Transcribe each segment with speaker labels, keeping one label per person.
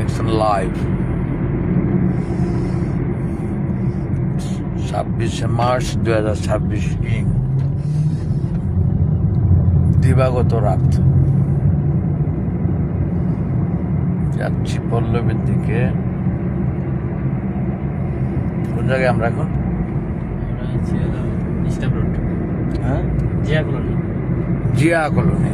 Speaker 1: দেখছেন live 26শে March 2026 ইং দিবাগত রাত। যাচ্ছি পল্লবীর দিকে। কোন জায়গায় আমরা এখন? হ্যাঁ, জিয়া কলোনি।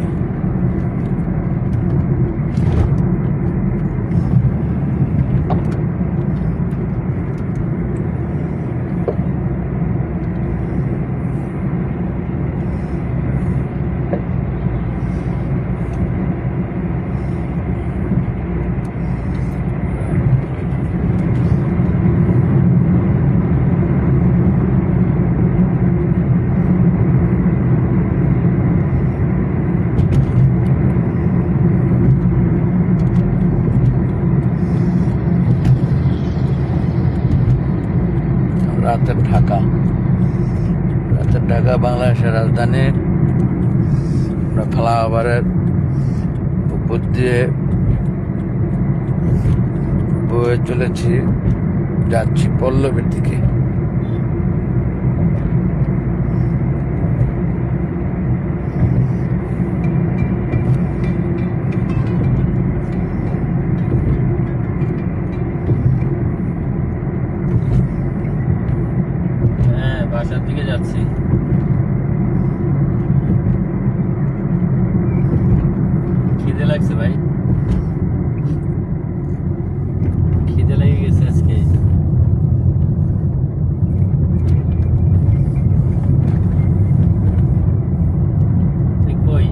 Speaker 1: রাতের ঢাকা বাংলাদেশের রাজধানী। আমরা ফ্লাইওভারের উপর দিয়ে বয়ে চলেছি, যাচ্ছি পল্লবীর দিকে।
Speaker 2: বাসার দিকে যাচ্ছি। খিদে লাগছে ভাই, খিদে লেগে গেছে আজকে। তুই কই?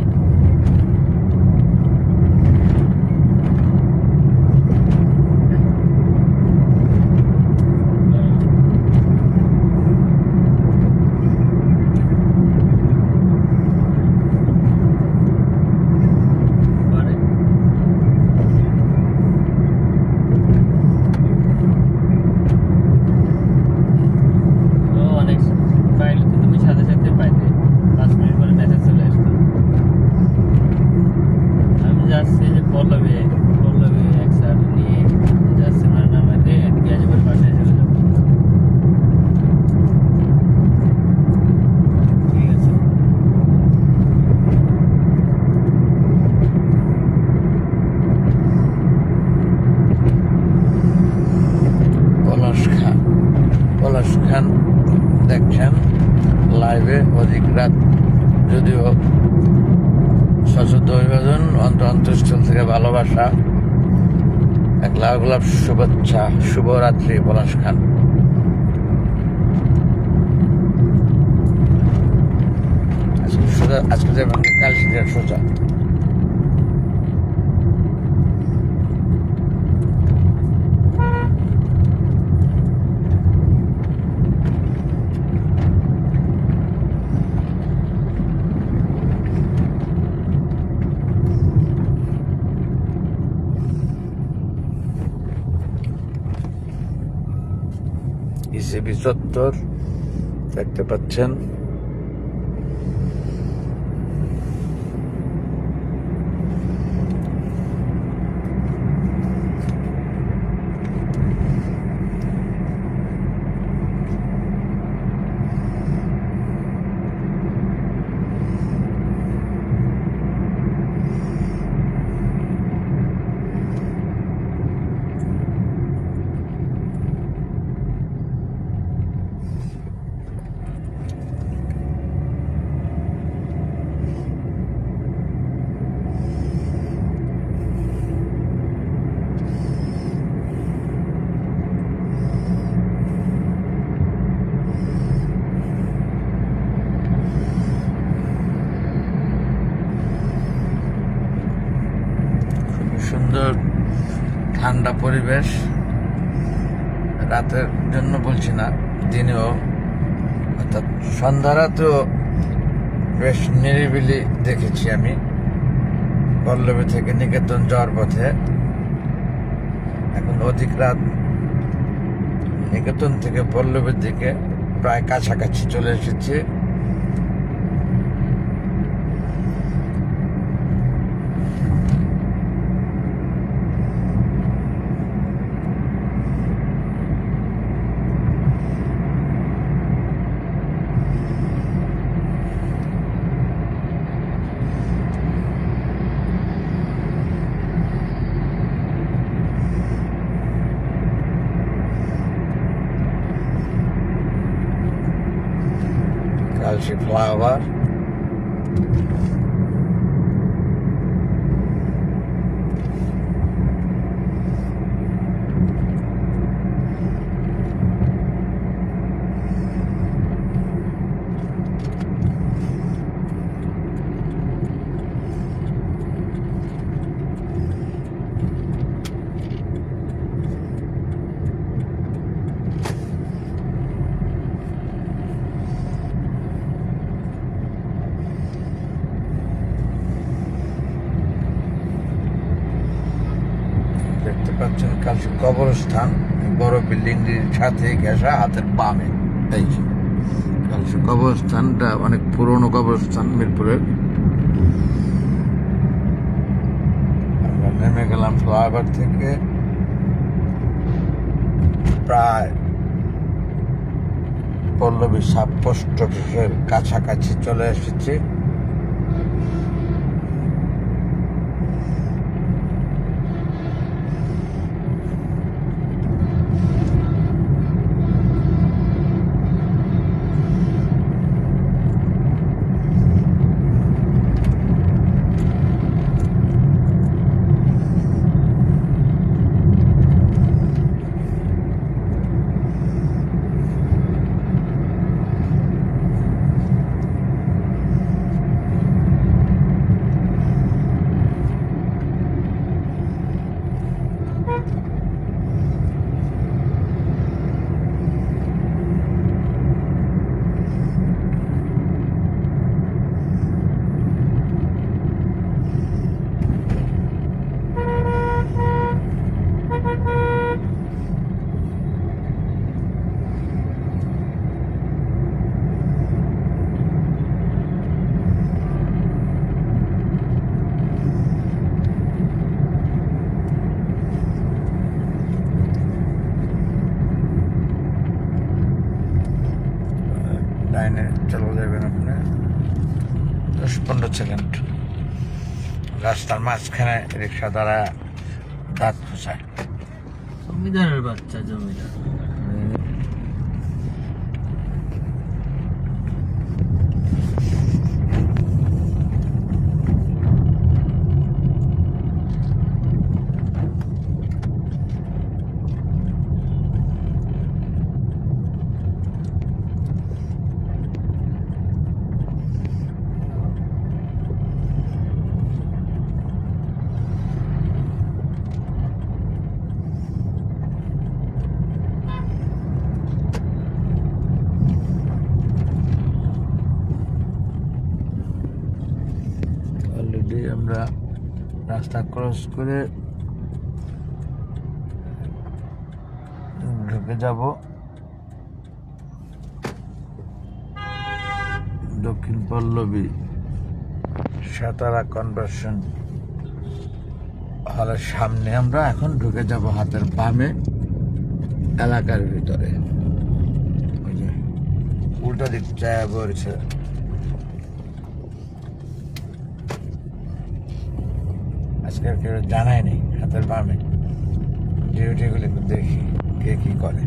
Speaker 2: পলাশ খান দেখছেন লাইভে। অধিক রাত যদিও সশস্ত্র অভিবাদন, অন্তঃস্থল থেকে ভালোবাসা, এক লাখ লাখ শুভেচ্ছা, শুভরাত্রি পলাশ খান। আজকে যাবেন কাল সোজা। ইসিবি চত্বর দেখতে পাচ্ছেন। সুন্দর ঠান্ডা পরিবেশ। রাতের জন্য বলছি না, দিনেও, অর্থাৎ সন্ধ্যারাতেও বেশ নিরিবিলি দেখেছি আমি পল্লবী থেকে নিকেতন যাওয়ার পথে। এখন অধিক রাত, নিকেতন থেকে পল্লবীর দিকে প্রায় কাছাকাছি চলে এসেছি।
Speaker 1: যাচ্ছি ফ্লাইওভার। দেখতে পাচ্ছেন কালচি কবরস্থান, বড় বিল্ডিংটির সাথে ঘেঁষা হাতের বামে। এই যে কালচি কবরস্থানটা অনেক পুরনো কবরস্থান মিরপুরের। আমরা নেমে গেলাম ফ্লাইওভার থেকে, প্রায় পল্লবী সাব পোস্ট অফিসের কাছাকাছি চলে এসেছি। লাইনে চলে যাবেন আপনি 10-15 সেকেন্ড। রাস্তার মাঝখানে রিক্সা দ্বারা দাঁত খোঁচায়।
Speaker 2: জমিদারের বাচ্চা, জমিদার।
Speaker 1: অলরেডি আমরা রাস্তা ক্রস করে ঢুকে যাব দক্ষিণ পল্লবী সাতারা কনভার্সন হলের সামনে। আমরা এখন ঢুকে যাব হাতের বামে এলাকার ভিতরে। ওই যে উল্টা দিক চায়া পড়েছে। আজকাল কেউ জানাই নেই হাতের বামে ডিউটিগুলি দেখি কে কি করে।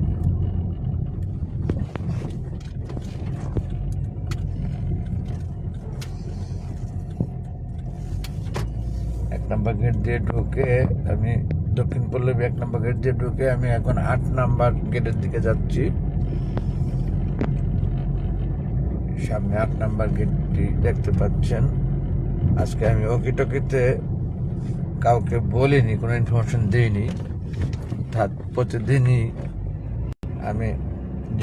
Speaker 1: এক নম্বর গেট দিয়ে ঢুকে আমি দক্ষিণ পল্লবী 1 নম্বর গেট দিয়ে ঢুকে আমি এখন 8 নম্বর গেটের দিকে যাচ্ছি। সামনে 8 নম্বর গেটটি দেখতে পাচ্ছেন। আজকে আমি ওকিটকিতে কাউকে বলিনি, কোনো ইনফরমেশন দিইনি। অর্থাৎ প্রতিদিনই আমি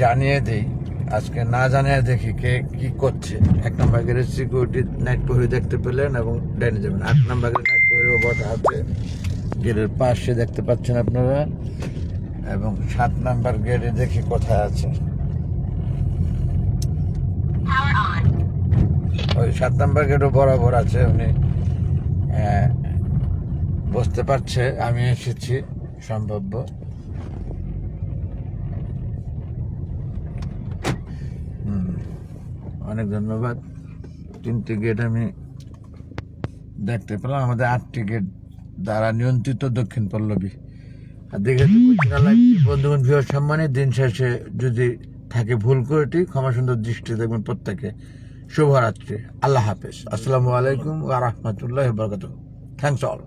Speaker 1: জানিয়ে দিই, আজকে না জানিয়ে দেখি কে কি করছে। 1 নম্বর গেটের সিকিউরিটি নাইট প্রহরী দেখতে পেলেন এবং ডাইনে যাবেন। 8 নম্বর গেটের নাইট প্রহরী বসা আছে গেটের পাশে, দেখতে পাচ্ছেন আপনারা। এবং 7 নম্বর গেটে দেখি কোথায় আছে, ওই 7 নম্বর গেটও বরাবর আছে। উনি বুঝতে পারছে আমি এসেছি সম্ভাব্য। অনেক ধন্যবাদ। 3টি গেট আমি দেখতে পেলাম। আমাদের 8টি গেট দ্বারা নিয়ন্ত্রিত দক্ষিণ পল্লবী। আর দেখে বন্ধুগণ, ভিউয়ার সম্মানে দিন শেষে যদি থাকে ভুল করেটি ক্ষমা সুন্দর দৃষ্টি দেখবেন প্রত্যেকে। শুভরাত্রি, আল্লাহ হাফেজ, আসসালামু আলাইকুম ওয়া রাহমাতুল্লাহি ওয়া বারাকাতুহু। Thanks all.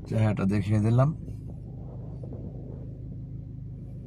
Speaker 1: চেহারাটা দেখিয়ে দিলাম।